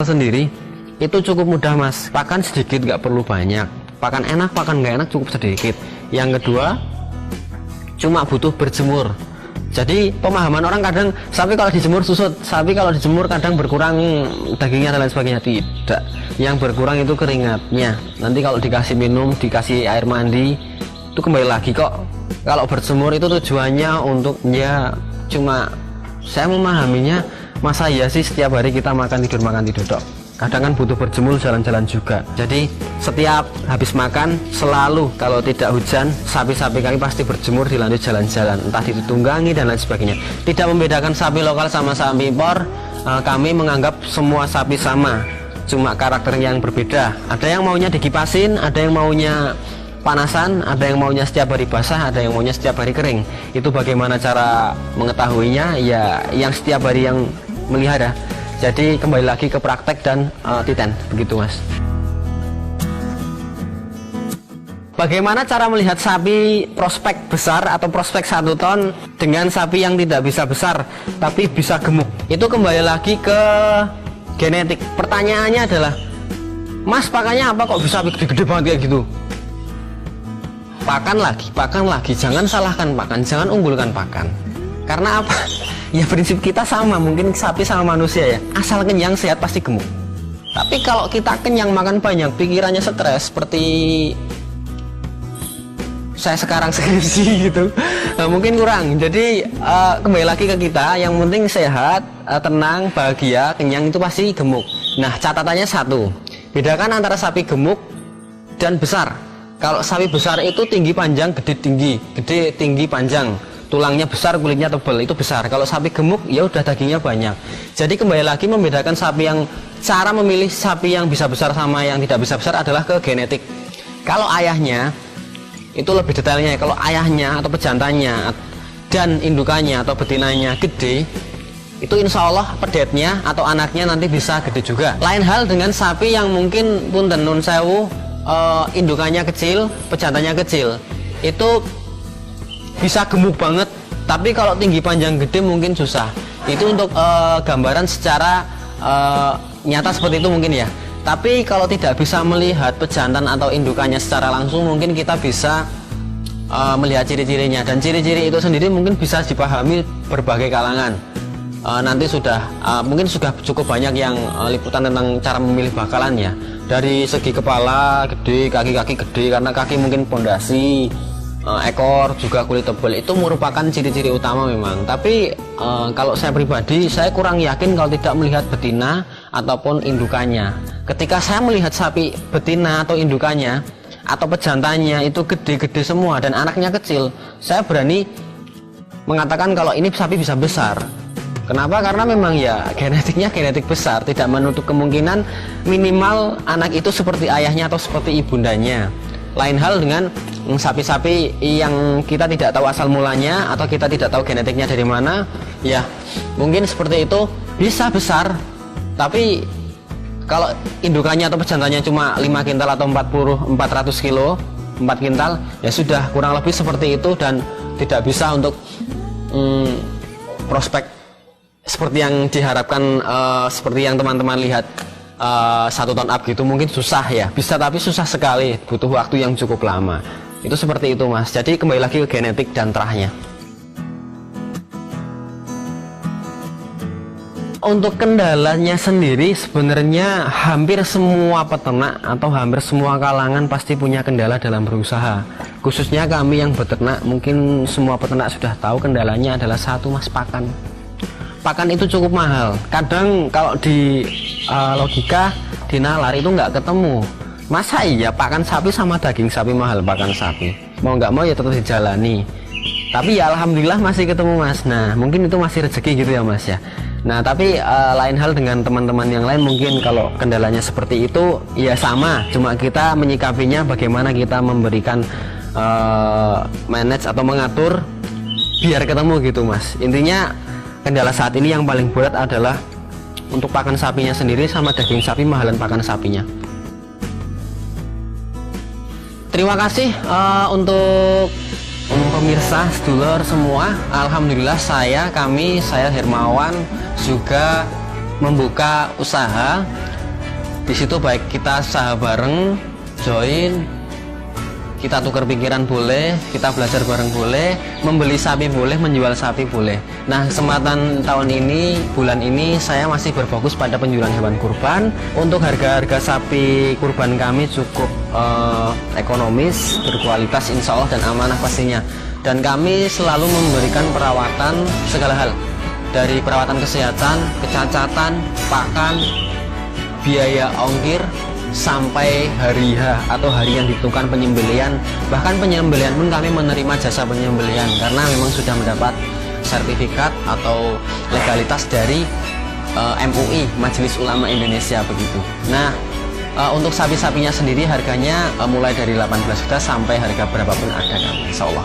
sendiri itu cukup mudah mas, pakan sedikit nggak perlu banyak, pakan enak pakan nggak enak cukup sedikit. Yang kedua cuma butuh berjemur. Jadi pemahaman orang kadang sapi kalau dijemur susut, sapi kalau dijemur kadang berkurang dagingnya dan lain sebagainya. Tidak, yang berkurang itu keringatnya. Nanti kalau dikasih minum, dikasih air mandi itu kembali lagi kok. Kalau berjemur itu tujuannya untuk ya cuma, saya memahaminya, masa ya sih setiap hari kita makan tidur dok. Kadang kan butuh berjemur, jalan-jalan juga. Jadi setiap habis makan selalu kalau tidak hujan, sapi-sapi kami pasti berjemur dilanjut jalan-jalan, entah ditunggangi dan lain sebagainya. Tidak membedakan sapi lokal sama sapi impor. Kami menganggap semua sapi sama, cuma karakter yang berbeda. Ada yang maunya dikipasin, ada yang maunya panasan, ada yang maunya setiap hari basah, ada yang maunya setiap hari kering. Itu bagaimana cara mengetahuinya? Ya yang setiap hari yang melihara. Jadi kembali lagi ke praktek dan titen, begitu mas. Bagaimana cara melihat sapi prospek besar atau prospek 1 ton dengan sapi yang tidak bisa besar tapi bisa gemuk? Itu kembali lagi ke genetik. Pertanyaannya adalah, mas pakannya apa kok bisa gede-gede banget kayak gitu? Pakan lagi, jangan salahkan pakan, jangan unggulkan pakan. Karena apa? Ya prinsip kita sama, mungkin sapi sama manusia ya. Asal kenyang sehat pasti gemuk. Tapi kalau kita kenyang makan banyak, pikirannya stres seperti saya sekarang skripsi gitu, nah, mungkin kurang. Jadi kembali lagi ke kita, yang penting sehat, tenang, bahagia, kenyang itu pasti gemuk. Nah catatannya satu, bedakan antara sapi gemuk dan besar. Kalau sapi besar itu tinggi panjang, gede tinggi panjang, tulangnya besar, kulitnya tebal, itu besar. Kalau sapi gemuk ya udah dagingnya banyak. Jadi kembali lagi membedakan sapi yang, cara memilih sapi yang bisa besar sama yang tidak bisa besar adalah ke genetik. Kalau ayahnya itu lebih detailnya, kalau ayahnya atau pejantannya dan indukannya atau betinanya gede, itu insya Allah pedetnya atau anaknya nanti bisa gede juga. Lain hal dengan sapi yang mungkin punten nun sewu, indukannya kecil, pejantannya kecil, itu bisa gemuk banget, tapi kalau tinggi panjang gede mungkin susah. Itu untuk gambaran secara nyata seperti itu mungkin ya. Tapi kalau tidak bisa melihat pejantan atau indukannya secara langsung, mungkin kita bisa melihat ciri-cirinya. Dan ciri-ciri itu sendiri mungkin bisa dipahami berbagai kalangan. Nanti sudah mungkin sudah cukup banyak yang liputan tentang cara memilih bakalan ya. Dari segi kepala gede, kaki-kaki gede karena kaki mungkin pondasi, ekor juga kulit tebal, itu merupakan ciri-ciri utama memang. Tapi kalau saya pribadi, saya kurang yakin kalau tidak melihat betina ataupun indukannya. Ketika saya melihat sapi betina atau indukannya atau pejantannya itu gede-gede semua dan anaknya kecil, saya berani mengatakan kalau ini sapi bisa besar. Kenapa? Karena memang ya genetiknya genetik besar, tidak menutup kemungkinan minimal anak itu seperti ayahnya atau seperti ibundanya. Lain hal dengan sapi-sapi yang kita tidak tahu asal mulanya atau kita tidak tahu genetiknya dari mana, ya mungkin seperti itu bisa besar, tapi kalau indukannya atau pejantannya cuma 5 kintal atau 400 kilo, 4 kintal, ya sudah kurang lebih seperti itu dan tidak bisa untuk prospek seperti yang diharapkan, seperti yang teman-teman lihat 1 ton up gitu, mungkin susah ya. Bisa tapi susah sekali, butuh waktu yang cukup lama. Itu seperti itu mas. Jadi kembali lagi ke genetik dan terahnya. Untuk kendalanya sendiri sebenarnya hampir semua peternak atau hampir semua kalangan pasti punya kendala dalam berusaha. Khususnya kami yang beternak, mungkin semua peternak sudah tahu kendalanya adalah satu mas, pakan. Pakan itu cukup mahal. Kadang kalau di logika di nalar itu nggak ketemu. Masa iya pakan sapi sama daging sapi mahal? Pakan sapi mau nggak mau ya tetap dijalani. Tapi ya alhamdulillah masih ketemu mas. Nah mungkin itu masih rezeki gitu ya mas ya. Nah tapi lain hal dengan teman-teman yang lain, mungkin kalau kendalanya seperti itu ya sama, cuma kita menyikapinya bagaimana kita memberikan manage atau mengatur biar ketemu gitu mas. Intinya kendala saat ini yang paling berat adalah untuk pakan sapinya sendiri sama daging sapi, mahalan pakan sapinya. Terima kasih untuk pemirsa sedulur semua. Alhamdulillah saya Hermawan juga membuka usaha Di situ baik kita usaha bareng, join, kita tukar pikiran boleh, kita belajar bareng boleh, membeli sapi boleh, menjual sapi boleh. Nah, kesempatan tahun ini, bulan ini saya masih berfokus pada penjualan hewan kurban. Untuk harga-harga sapi kurban kami cukup ekonomis, berkualitas insya Allah dan amanah pastinya. Dan kami selalu memberikan perawatan segala hal, dari perawatan kesehatan, kecacatan, pakan, biaya ongkir, sampai hari H atau hari yang ditentukan penyembelihan. Bahkan penyembelihan pun kami menerima jasa penyembelihan karena memang sudah mendapat sertifikat atau legalitas dari MUI, Majelis Ulama Indonesia begitu. Nah, untuk sapi-sapinya sendiri harganya mulai dari 18 juta sampai harga berapapun ada kami, insya Allah.